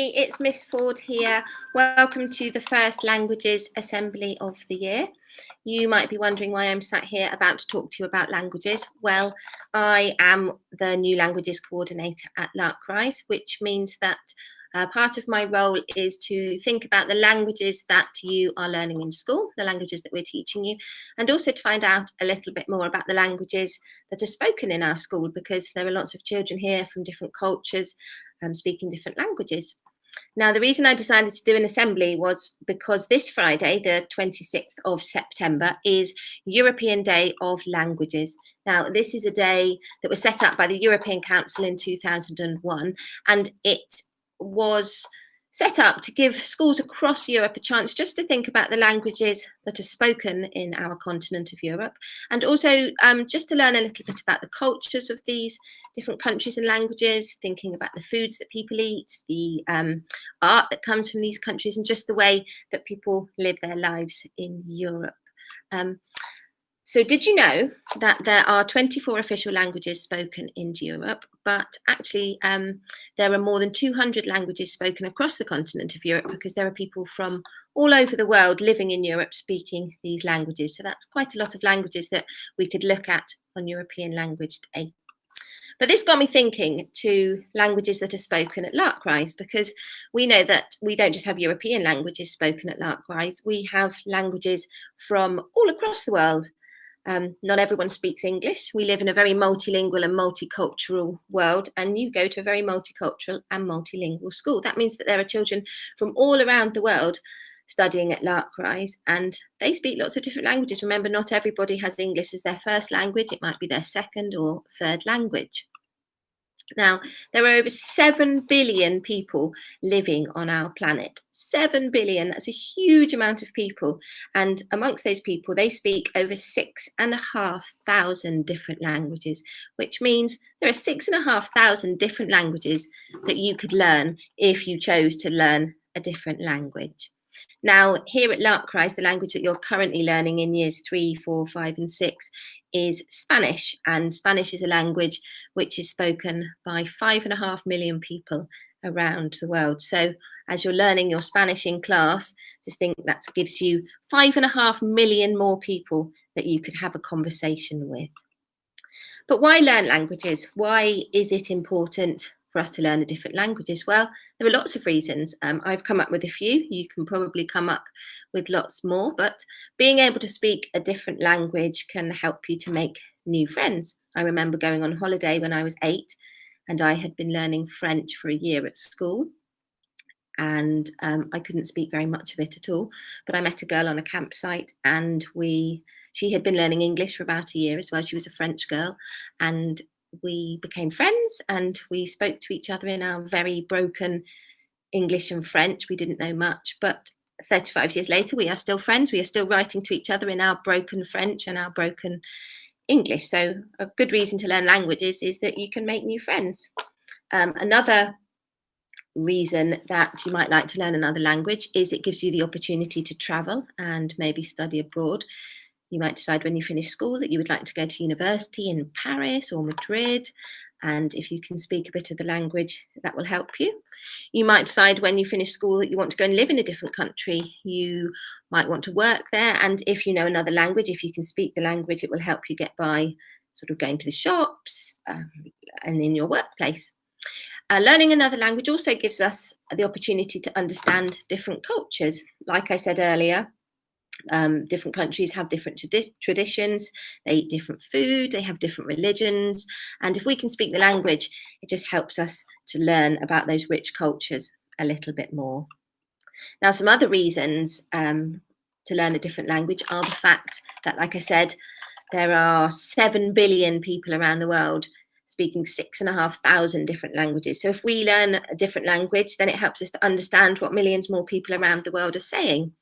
It's Miss Ford here. Welcome to the first Languages Assembly of the year. You might be wondering why I'm sat here about to talk to you about languages. Well, I am the new languages coordinator at Larkrise, which means that part of my role is to think about the languages that you are learning in school, the languages that we're teaching you, and also to find out a little bit more about the languages that are spoken in our school, because there are lots of children here from different cultures speaking different languages. Now, the reason I decided to do an assembly was because this Friday, the 26th of September, is European Day of Languages. Now, this is a day that was set up by the European Council in 2001, and it was set up to give schools across Europe a chance just to think about the languages that are spoken in our continent of Europe, and also just to learn a little bit about the cultures of these different countries and languages, thinking about the foods that people eat, the art that comes from these countries, and just the way that people live their lives in Europe. So did you know that there are 24 official languages spoken in Europe, but actually there are more than 200 languages spoken across the continent of Europe, because there are people from all over the world living in Europe speaking these languages. So that's quite a lot of languages that we could look at on European Language Day. But this got me thinking to languages that are spoken at Larkrise, because we know that we don't just have European languages spoken at Larkrise, we have languages from all across the world. Not everyone speaks English. We live in a very multilingual and multicultural world, and you go to a very multicultural and multilingual school. That means that there are children from all around the world studying at Larkrise, and they speak lots of different languages. Remember, not everybody has English as their first language. It might be their second or third language. Now, there are over 7 billion people living on our planet. 7 billion, that's a huge amount of people. And amongst those people, they speak over 6,500 different languages, which means there are 6,500 different languages that you could learn if you chose to learn a different language. Now, here at Larkrise, the language that you're currently learning in years 3, 4, 5 and 6 is Spanish, and Spanish is a language which is spoken by 5.5 million people around the world. So as you're learning your Spanish in class, just think that gives you 5.5 million more people that you could have a conversation with. But why learn languages? Why is it important for us to learn the different languages? Well, there are lots of reasons. I've come up with a few. You can probably come up with lots more, but being able to speak a different language can help you to make new friends. I remember going on holiday when I was 8, and I had been learning French for a year at school, and I couldn't speak very much of it at all, but I met a girl on a campsite, and she had been learning English for about a year as well. She was a French girl, and we became friends, and we spoke to each other in our very broken English and French. We didn't know much, but 35 years later, we are still friends. We are still writing to each other in our broken French and our broken English. So a good reason to learn languages is that you can make new friends. Another reason that you might like to learn another language is it gives you the opportunity to travel and maybe study abroad. You might decide when you finish school that you would like to go to university in Paris or Madrid, and if you can speak a bit of the language, that will help you. You might decide when you finish school that you want to go and live in a different country. You might want to work there, and if you know another language, if you can speak the language, it will help you get by sort of going to the shops and in your workplace. Learning another language also gives us the opportunity to understand different cultures. Like I said earlier, different countries have different traditions, they eat different food, they have different religions, and if we can speak the language, it just helps us to learn about those rich cultures a little bit more. Now, some other reasons to learn a different language are the fact that, like I said, there are 7 billion people around the world speaking 6,500 different languages. So if we learn a different language, then it helps us to understand what millions more people around the world are saying.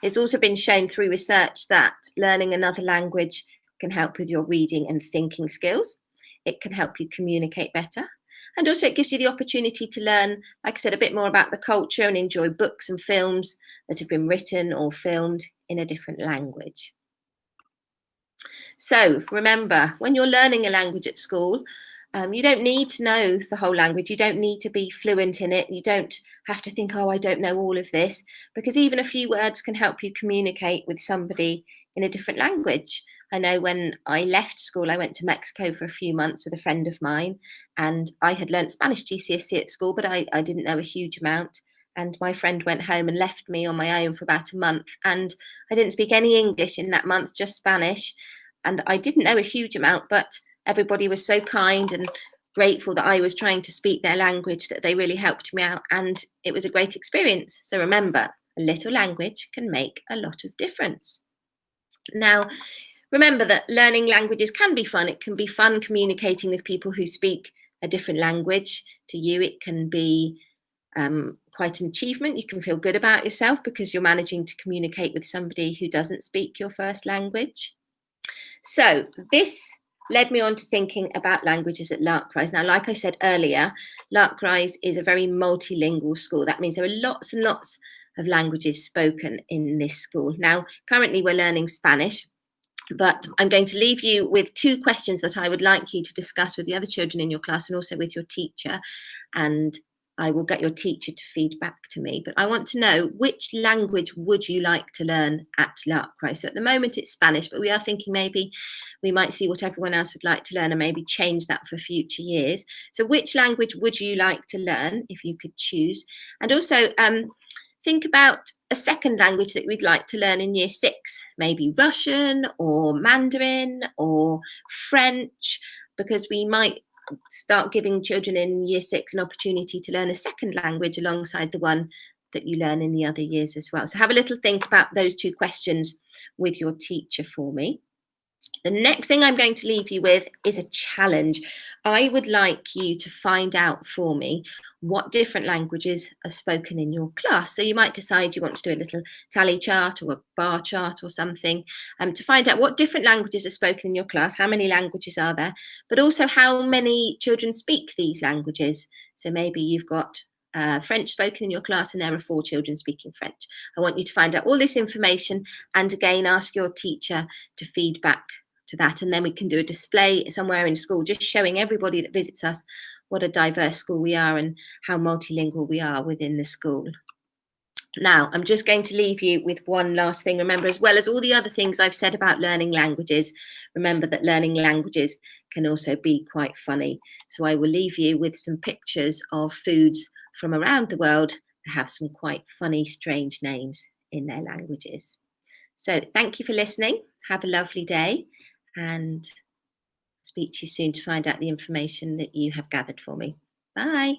It's also been shown through research that learning another language can help with your reading and thinking skills. It can help you communicate better. And also it gives you the opportunity to learn, like I said, a bit more about the culture and enjoy books and films that have been written or filmed in a different language. So remember, when you're learning a language at school, you don't need to know the whole language. You don't need to be fluent in it. You don't have to think, oh, I don't know all of this, because even a few words can help you communicate with somebody in a different language. I know when I left school, I went to Mexico for a few months with a friend of mine, and I had learnt Spanish GCSE at school, but I didn't know a huge amount. And my friend went home and left me on my own for about a month, and I didn't speak any English in that month, just Spanish. And I didn't know a huge amount, but everybody was so kind and grateful that I was trying to speak their language that they really helped me out, and it was a great experience. So remember, a little language can make a lot of difference. Now, remember that learning languages can be fun. It can be fun communicating with people who speak a different language to you. It can be quite an achievement. You can feel good about yourself because you're managing to communicate with somebody who doesn't speak your first language. So this led me on to thinking about languages at Larkrise. Now, like I said earlier, Larkrise is a very multilingual school. That means there are lots and lots of languages spoken in this school. Now, currently we're learning Spanish, but I'm going to leave you with 2 questions that I would like you to discuss with the other children in your class and also with your teacher. And I will get your teacher to feed back to me. But I want to know, which language would you like to learn at Larkrise? So at the moment it's Spanish, but we are thinking maybe we might see what everyone else would like to learn and maybe change that for future years. So which language would you like to learn if you could choose? And also think about a second language that we'd like to learn in year 6, maybe Russian or Mandarin or French, because we might start giving children in year 6 an opportunity to learn a second language alongside the one that you learn in the other years as well. So have a little think about those 2 questions with your teacher for me. The next thing I'm going to leave you with is a challenge. I would like you to find out for me what different languages are spoken in your class. So you might decide you want to do a little tally chart or a bar chart or something to find out what different languages are spoken in your class, how many languages are there, but also how many children speak these languages. So maybe you've got French spoken in your class and there are 4 children speaking French. I want you to find out all this information and again ask your teacher to feed back to that, and then we can do a display somewhere in school just showing everybody that visits us what a diverse school we are and how multilingual we are within the school. Now, I'm just going to leave you with one last thing. Remember, as well as all the other things I've said about learning languages, remember that learning languages can also be quite funny. So I will leave you with some pictures of foods from around the world that have some quite funny, strange names in their languages. So thank you for listening. Have a lovely day, and speak to you soon to find out the information that you have gathered for me. Bye.